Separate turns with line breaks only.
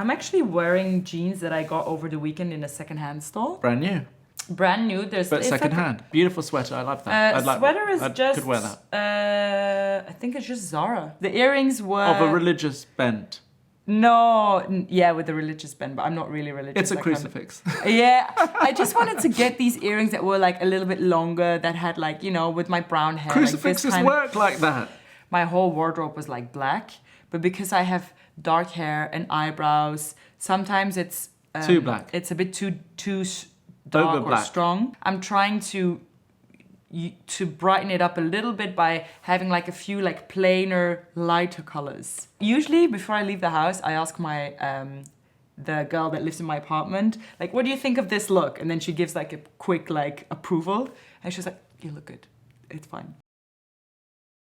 I'm actually wearing jeans that I got over the weekend in a secondhand store.
Brand new.
Brand new.
But secondhand. Beautiful sweater. I love that.
Could
wear that.
I think it's just Zara. The earrings were...
Of a religious bent.
No, yeah, with a religious bend, but I'm not really religious.
It's a crucifix.
Yeah, I just wanted to get these earrings that were like a little bit longer, that had like, you know, with my brown hair.
Crucifixes
like
work like that.
My whole wardrobe was like black, but because I have dark hair and eyebrows, sometimes it's...
too black.
It's a bit too dark
Over
or
black.
strong. I'm trying to brighten it up a little bit by having like a few like plainer, lighter colors. Usually before I leave the house, I ask my the girl that lives in my apartment, like, what do you think of this look? And then she gives like a quick like approval, and she's like, you look good, it's fine.